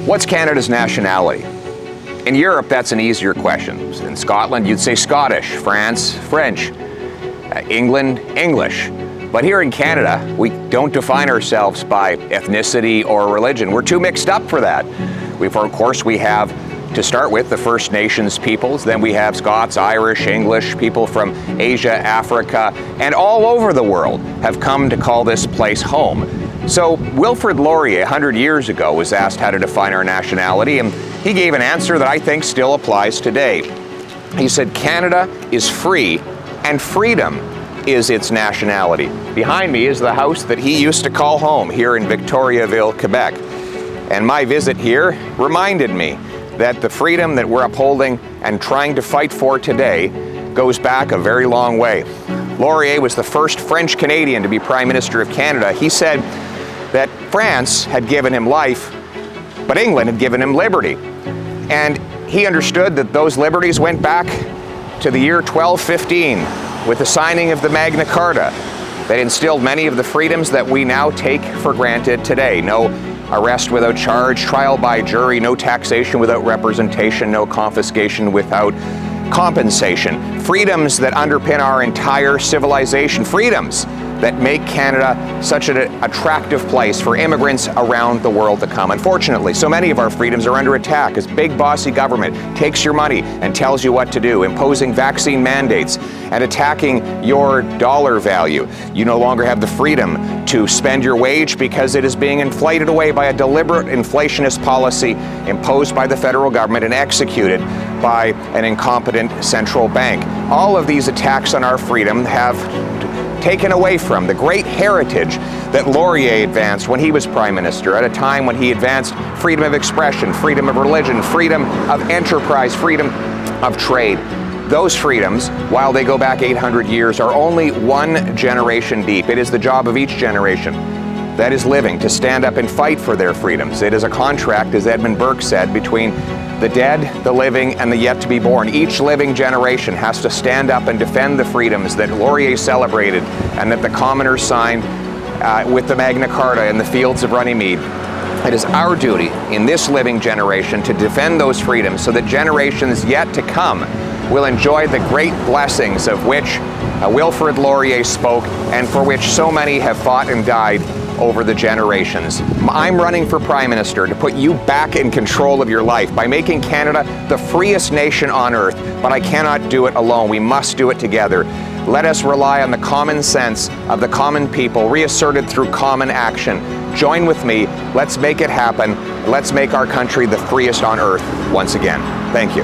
What's Canada's nationality? In Europe, that's an easier question. In Scotland, you'd say Scottish, France, French, England, English. But here in Canada, we don't define ourselves by ethnicity or religion. We're too mixed up for that. Of course, we have, to start with, the First Nations peoples. Then we have Scots, Irish, English, people from Asia, Africa, and all over the world have come to call this place home. So Wilfrid Laurier, 100 years ago, was asked how to define our nationality, and he gave an answer that I think still applies today. He said, Canada is free, and freedom is its nationality. Behind me is the house that he used to call home here in Victoriaville, Quebec. And my visit here reminded me that the freedom that we're upholding and trying to fight for today goes back a very long way. Laurier was the first French Canadian to be Prime Minister of Canada. He said that France had given him life, but England had given him liberty. And he understood that those liberties went back to the year 1215 with the signing of the Magna Carta that instilled many of the freedoms that we now take for granted today. No arrest without charge, trial by jury, no taxation without representation, no confiscation without compensation. Freedoms that underpin our entire civilization. Freedoms that make Canada such an attractive place for immigrants around the world to come. Unfortunately, so many of our freedoms are under attack as big bossy government takes your money and tells you what to do, imposing vaccine mandates and attacking your dollar value. You no longer have the freedom to spend your wage because it is being inflated away by a deliberate inflationist policy imposed by the federal government and executed by an incompetent central bank. All of these attacks on our freedom have taken away from the great heritage that Laurier advanced when he was Prime Minister, at a time when he advanced freedom of expression, freedom of religion, freedom of enterprise, freedom of trade. Those freedoms, while they go back 800 years, are only one generation deep. It is the job of each generation that is living to stand up and fight for their freedoms. It is a contract, as Edmund Burke said, between the dead, the living, and the yet to be born. Each living generation has to stand up and defend the freedoms that Laurier celebrated and that the commoners signed with the Magna Carta in the fields of Runnymede. It is our duty in this living generation to defend those freedoms so that generations yet to come will enjoy the great blessings of which Wilfrid Laurier spoke and for which so many have fought and died over the generations. I'm running for Prime Minister to put you back in control of your life by making Canada the freest nation on earth, but I cannot do it alone. We must do it together. Let us rely on the common sense of the common people, reasserted through common action. Join with me. Let's make it happen. Let's make our country the freest on earth once again. Thank you.